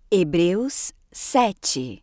Hebreus 7.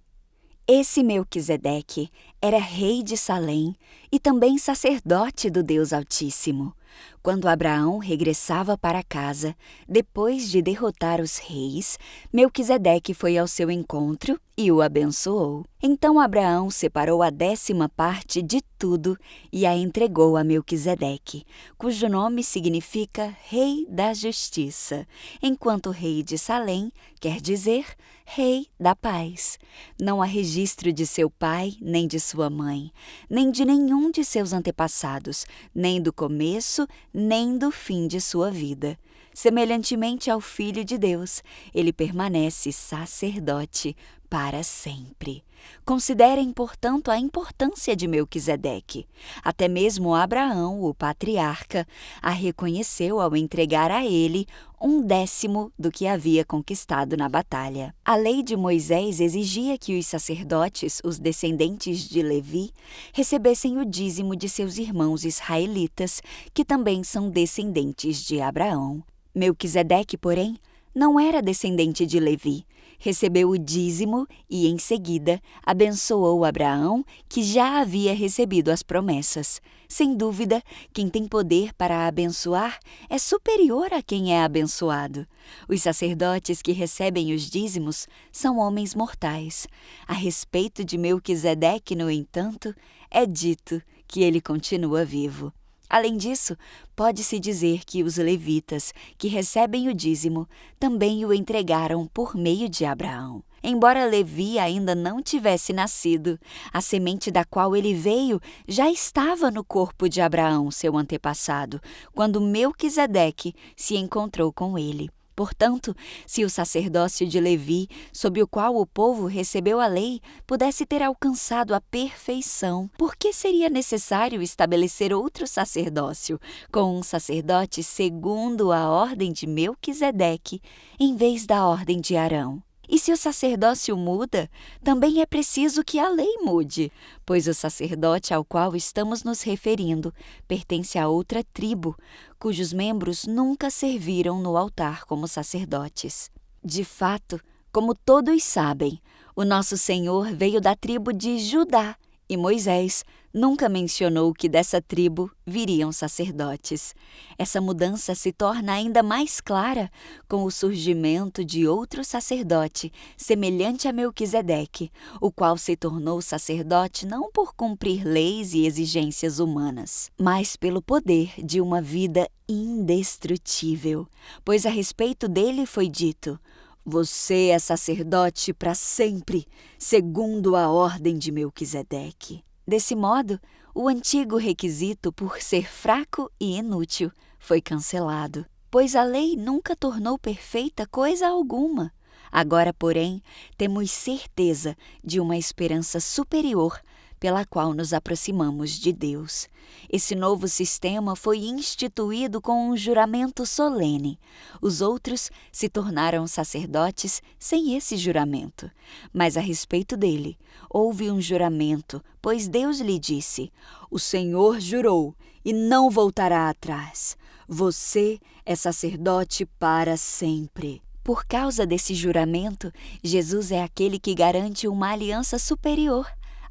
Esse Melquisedeque era rei de Salém e também sacerdote do Deus Altíssimo. Quando Abraão regressava para casa, depois de derrotar os reis, Melquisedeque foi ao seu encontro e o abençoou. Então Abraão separou a 10ª parte de tudo e a entregou a Melquisedeque, cujo nome significa Rei da Justiça, enquanto rei de Salém quer dizer Rei da Paz. Não há registro de seu pai, nem de sua mãe, nem de nenhum de seus antepassados, nem do começo, nem do fim de sua vida. Semelhantemente ao Filho de Deus, ele permanece sacerdote para sempre. Considerem, portanto, a importância de Melquisedeque. Até mesmo Abraão, o patriarca, a reconheceu ao entregar a ele 1/10 do que havia conquistado na batalha. A lei de Moisés exigia que os sacerdotes, os descendentes de Levi, recebessem o dízimo de seus irmãos israelitas, que também são descendentes de Abraão. Melquisedeque, porém, não era descendente de Levi. Recebeu o dízimo e, em seguida, abençoou Abraão, que já havia recebido as promessas. Sem dúvida, quem tem poder para abençoar é superior a quem é abençoado. Os sacerdotes que recebem os dízimos são homens mortais. A respeito de Melquisedeque, no entanto, é dito que ele continua vivo. Além disso, pode-se dizer que os levitas, que recebem o dízimo, também o entregaram por meio de Abraão. Embora Levi ainda não tivesse nascido, a semente da qual ele veio já estava no corpo de Abraão, seu antepassado, quando Melquisedeque se encontrou com ele. Portanto, se o sacerdócio de Levi, sob o qual o povo recebeu a lei, pudesse ter alcançado a perfeição, por que seria necessário estabelecer outro sacerdócio, com um sacerdote segundo a ordem de Melquisedeque, em vez da ordem de Arão? E se o sacerdócio muda, também é preciso que a lei mude, pois o sacerdote ao qual estamos nos referindo pertence a outra tribo, cujos membros nunca serviram no altar como sacerdotes. De fato, como todos sabem, o nosso Senhor veio da tribo de Judá, e Moisés nunca mencionou que dessa tribo viriam sacerdotes. Essa mudança se torna ainda mais clara com o surgimento de outro sacerdote, semelhante a Melquisedeque, o qual se tornou sacerdote não por cumprir leis e exigências humanas, mas pelo poder de uma vida indestrutível. Pois a respeito dele foi dito: você é sacerdote para sempre, segundo a ordem de Melquisedeque. Desse modo, o antigo requisito, por ser fraco e inútil, foi cancelado, pois a lei nunca tornou perfeita coisa alguma. Agora, porém, temos certeza de uma esperança superior pela qual nos aproximamos de Deus. Esse novo sistema foi instituído com um juramento solene. Os outros se tornaram sacerdotes sem esse juramento. Mas a respeito dele, houve um juramento, pois Deus lhe disse: o Senhor jurou e não voltará atrás. Você é sacerdote para sempre. Por causa desse juramento, Jesus é aquele que garante uma aliança superior.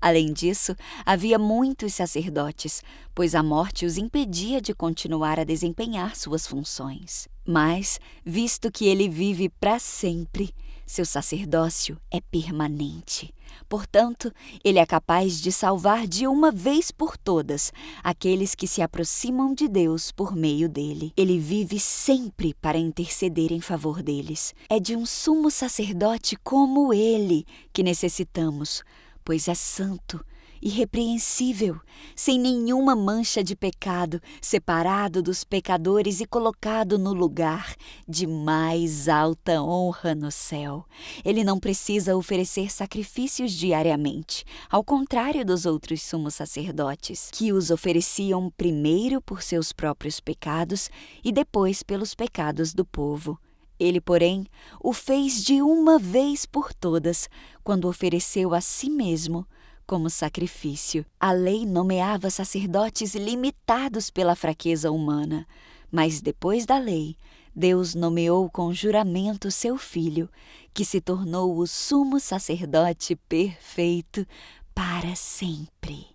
Além disso, havia muitos sacerdotes, pois a morte os impedia de continuar a desempenhar suas funções. Mas, visto que ele vive para sempre, seu sacerdócio é permanente. Portanto, ele é capaz de salvar de uma vez por todas aqueles que se aproximam de Deus por meio dele. Ele vive sempre para interceder em favor deles. É de um sumo sacerdote como ele que necessitamos, pois é santo, irrepreensível, sem nenhuma mancha de pecado, separado dos pecadores e colocado no lugar de mais alta honra no céu. Ele não precisa oferecer sacrifícios diariamente, ao contrário dos outros sumos sacerdotes, que os ofereciam primeiro por seus próprios pecados e depois pelos pecados do povo. Ele, porém, o fez de uma vez por todas, quando ofereceu a si mesmo como sacrifício. A lei nomeava sacerdotes limitados pela fraqueza humana, mas depois da lei, Deus nomeou com juramento seu Filho, que se tornou o sumo sacerdote perfeito para sempre.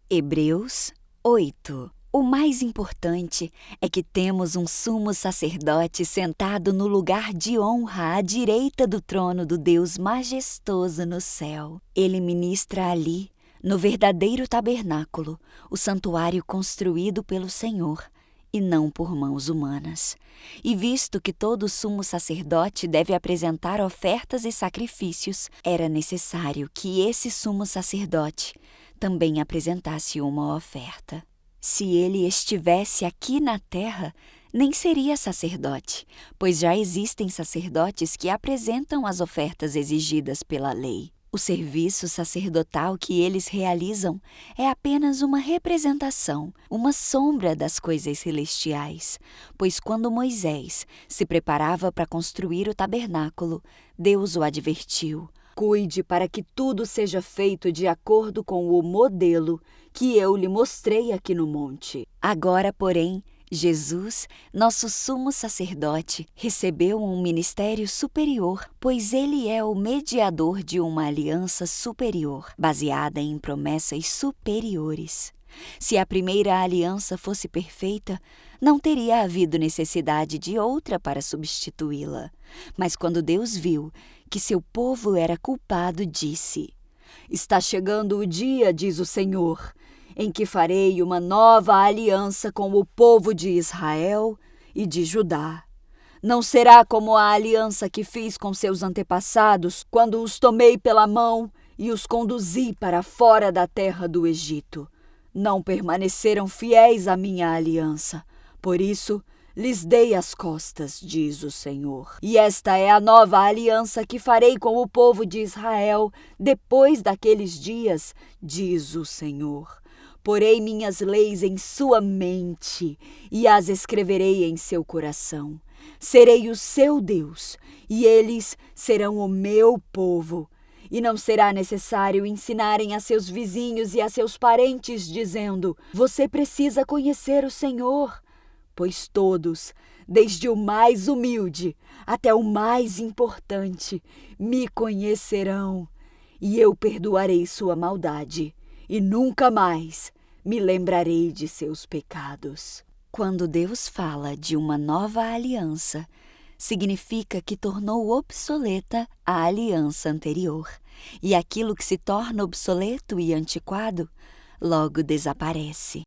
Hebreus 8. O mais importante é que temos um sumo sacerdote sentado no lugar de honra à direita do trono do Deus majestoso no céu. Ele ministra ali, no verdadeiro tabernáculo, o santuário construído pelo Senhor, e não por mãos humanas. E visto que todo sumo sacerdote deve apresentar ofertas e sacrifícios, era necessário que esse sumo sacerdote também apresentasse uma oferta. Se ele estivesse aqui na terra, nem seria sacerdote, pois já existem sacerdotes que apresentam as ofertas exigidas pela lei. O serviço sacerdotal que eles realizam é apenas uma representação, uma sombra das coisas celestiais, pois quando Moisés se preparava para construir o tabernáculo, Deus o advertiu: cuide para que tudo seja feito de acordo com o modelo que eu lhe mostrei aqui no monte. Agora, porém, Jesus, nosso sumo sacerdote, recebeu um ministério superior, pois ele é o mediador de uma aliança superior, baseada em promessas superiores. Se a primeira aliança fosse perfeita, não teria havido necessidade de outra para substituí-la. Mas quando Deus viu que seu povo era culpado, disse: está chegando o dia, diz o Senhor, em que farei uma nova aliança com o povo de Israel e de Judá. Não será como a aliança que fiz com seus antepassados, quando os tomei pela mão e os conduzi para fora da terra do Egito. Não permaneceram fiéis à minha aliança, por isso lhes dei as costas, diz o Senhor. E esta é a nova aliança que farei com o povo de Israel depois daqueles dias, diz o Senhor. Porei minhas leis em sua mente e as escreverei em seu coração. Serei o seu Deus e eles serão o meu povo. E não será necessário ensinarem a seus vizinhos e a seus parentes, dizendo: você precisa conhecer o Senhor. Pois todos, desde o mais humilde até o mais importante, me conhecerão. E eu perdoarei sua maldade e nunca mais me lembrarei de seus pecados. Quando Deus fala de uma nova aliança, significa que tornou obsoleta a aliança anterior, e aquilo que se torna obsoleto e antiquado logo desaparece.